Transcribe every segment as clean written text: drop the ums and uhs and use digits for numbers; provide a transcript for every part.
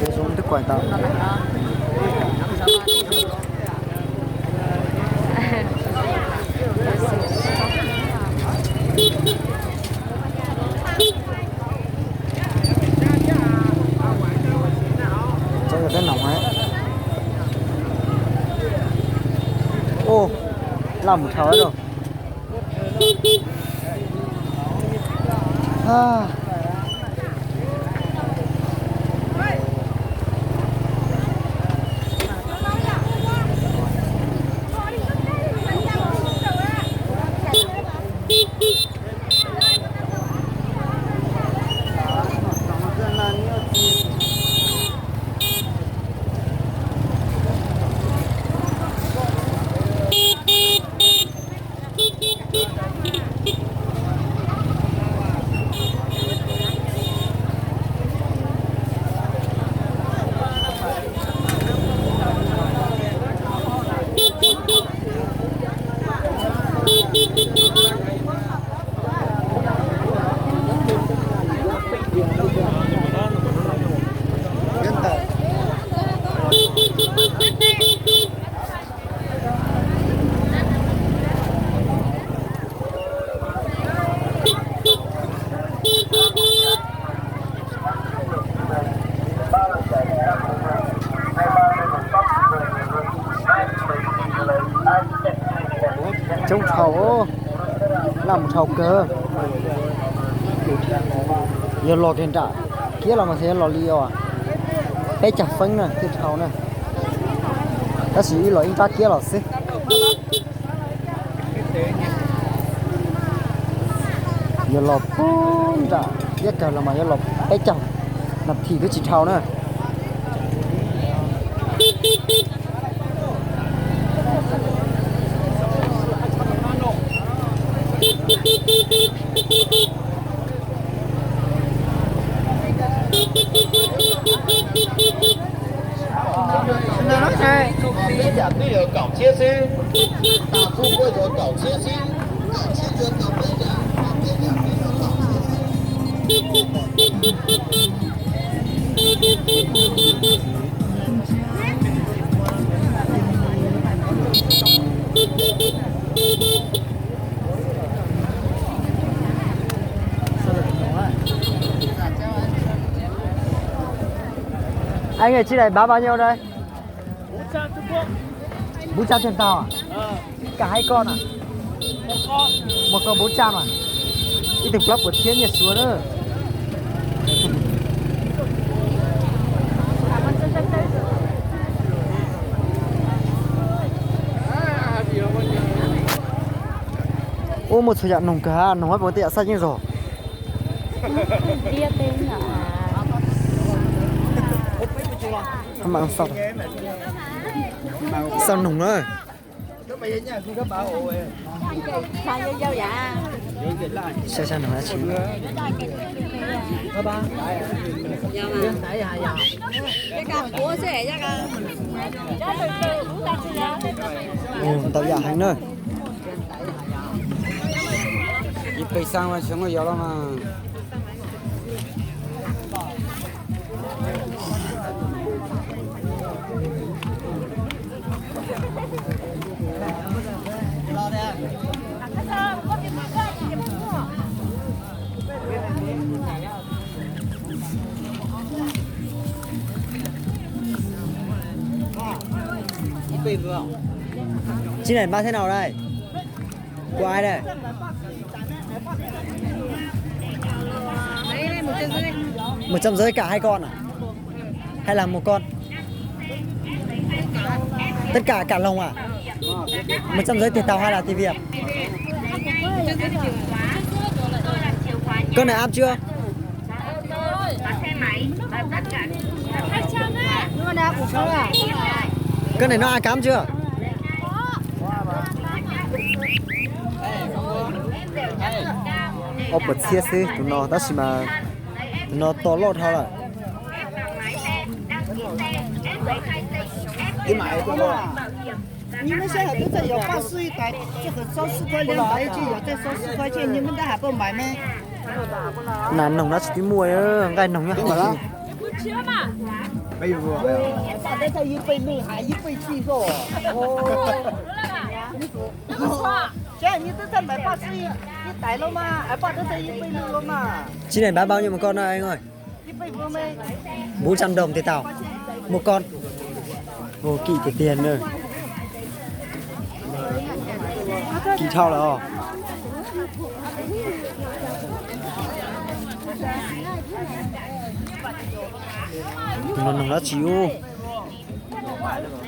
Để xuống thức quẩy tao. Chắc là rất nóng ấy. Ô, làm một tháo rồi. À. Trông thầu làm thầu cơ giờ lò trên trả kia là mà thế lò liêu à bé chặt phấn nè cái thầu nè ta chỉ lò in ta kia là xí giờ lò phun trả nhất cả là mà giờ lò bé chặt nằm thì cái chỉ thầu nè anh ơi, chị này bán bao nhiêu đây? 400 Trung Quốc. 400 tiền tàu à? Cả hai con à? Một con. Một con 400 à? Đi từng block của thiên nhiệt xuống nữa. Ô một số dạng nồng cá nồng hết bốn tiện xanh như rồi. Không bằng sao? Sao nồng nữa? Sao sao nồng chị? Tao giả hành nữa. Đi bay sang mà xuống rồi gió mà. Chị này bán thế nào đây? Của ai đây? 150 cả hai con à? Hay là một con? Tất cả cả lồng à? 150 tiền tàu hay là tiền Việt? Con này ăn chưa? Con này nó ăn cám chưa? Ô bật xe xí, tụi nó đó xí mà tụi nó to lót thôi rồi. 你买多少？你们现在都在要把水带，这个收10块200就要再收10块钱，你们的还不卖吗？ nàn nồng nó chỉ tí mùi ơ gai nồng nhá bây giờ vừa把这才一杯内还一杯气肉。哦。这你这才买八十一，你带了吗？哎，把这才一杯六了嘛？ Chị này bán bao nhiêu một con này anh ơi? 一杯vừa没？ 400 đồng thì tao một con. Vô kỳ cái tiền nữa. Kỳ thao là ồ. Nó chịu.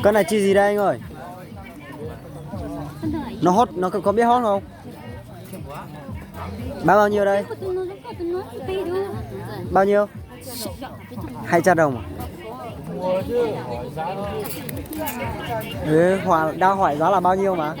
Con này chi gì đây anh ơi? Nó hot, nó có biết hot không? Bán bao nhiêu đây? Bao nhiêu? 200 đồng à? Ừ, đang hỏi giá là bao nhiêu mà?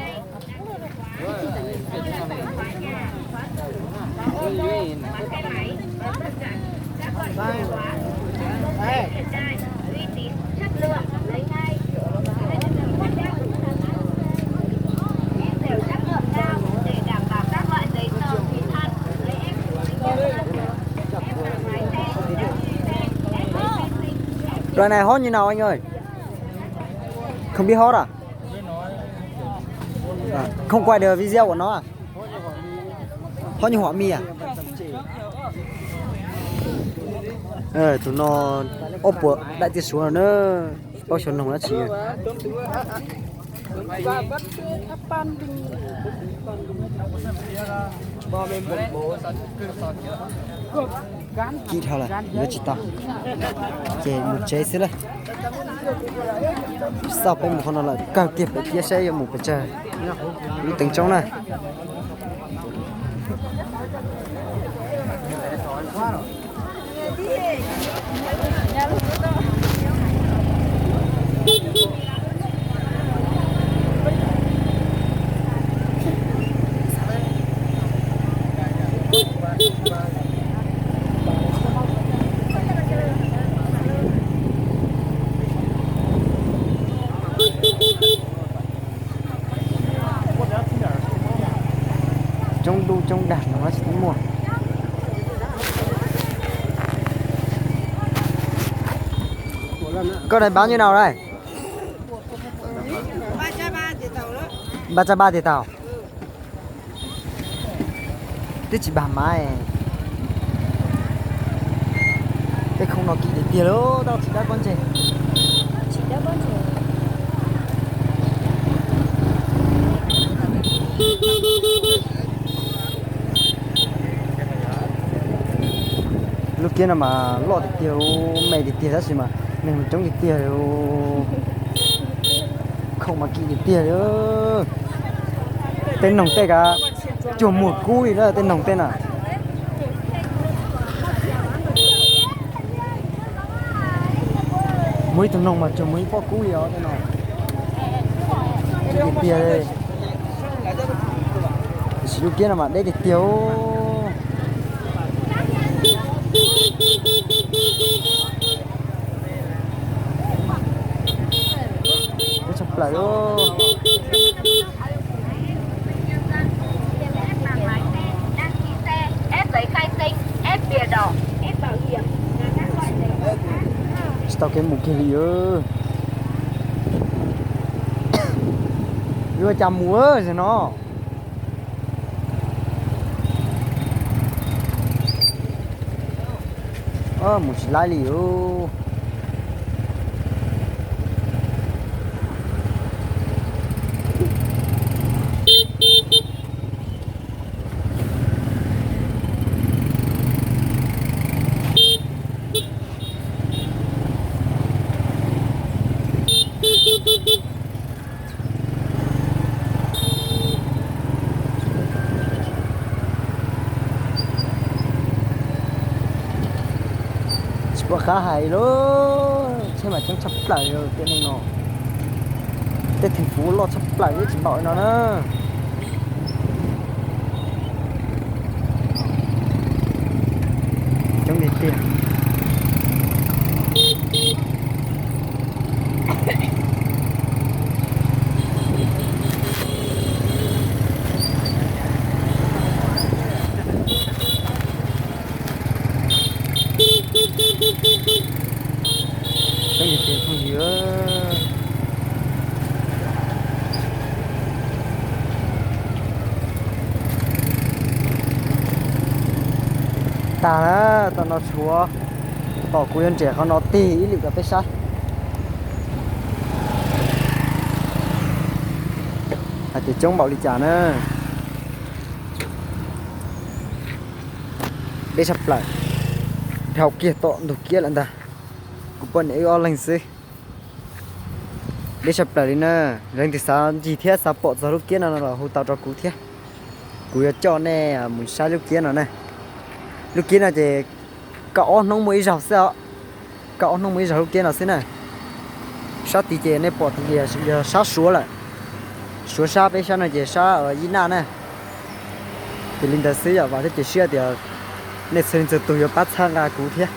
Loại này hot như nào anh ơi? Không biết hot à? Không quay được video của nó à? Hot như họa mi à? Tụi nó ốp của đại tiết xuống rồi nữa. Bao chuẩn nồng nó chỉ kỹ thao là nó chỉ tao chế một chế xí đây sau bên một con nó là cao tiệp để kia xe một cái trời nó tính trong này trong đu trong đàn nó chỉ tính một con này bán như nào đây? 330 thì tàu thế chỉ bà mai thế không nó kỹ để tiền đâu tao chỉ đã con trẻ lúc kia là mà lọ thì tiêu mày thì tiêu ra gì mà mình chống thì tiêu không mà kỹ thì tiêu nữa tên nòng tên cả chuồng một cúi đó là tên nòng tên à mấy tụi nòng mà chuồng mấy có cúi đó tên này thì tiêu đây lúc kia là mà đây thì tiêu lại luôn đăng ký xe, ép giấy khai sinh, ép bìa đỏ, ép bảo hiểm. tao cái một cái gì ơ đưa chăm múa rồi nó một lái liều quá khá hay luôn xem mà trong chấp lại rồi cái này nó cái thành phố lo chấp lại với chỉ bảo nó nữa trong điện tiền ta đó tao nó chúa bỏ cú dân trẻเขาnó tì ý liệu cả pesa à thì chống bảo lý trả nữa để sắp lại theo kia tọ đồ kia là ta cũng bọn ấy lành xí để sắp lại đi nè lên từ sao gì thế sao bỏ ra lúc kia nào là hô tao cho cú thế cú cho nè muốn sai lúc kia nào nè lúc kia là chỉ cậu nông mới giàu sao cậu nông mới giàu lúc kia nào xí nè sát tí chế này bỏ thì giờ sát xuống lại xuống sát bây giờ này chỉ sát ở dưới nào nè thì linh ta xí giờ vào cái chỉ xe thì nên xem từ tụi bắt sang là cú thế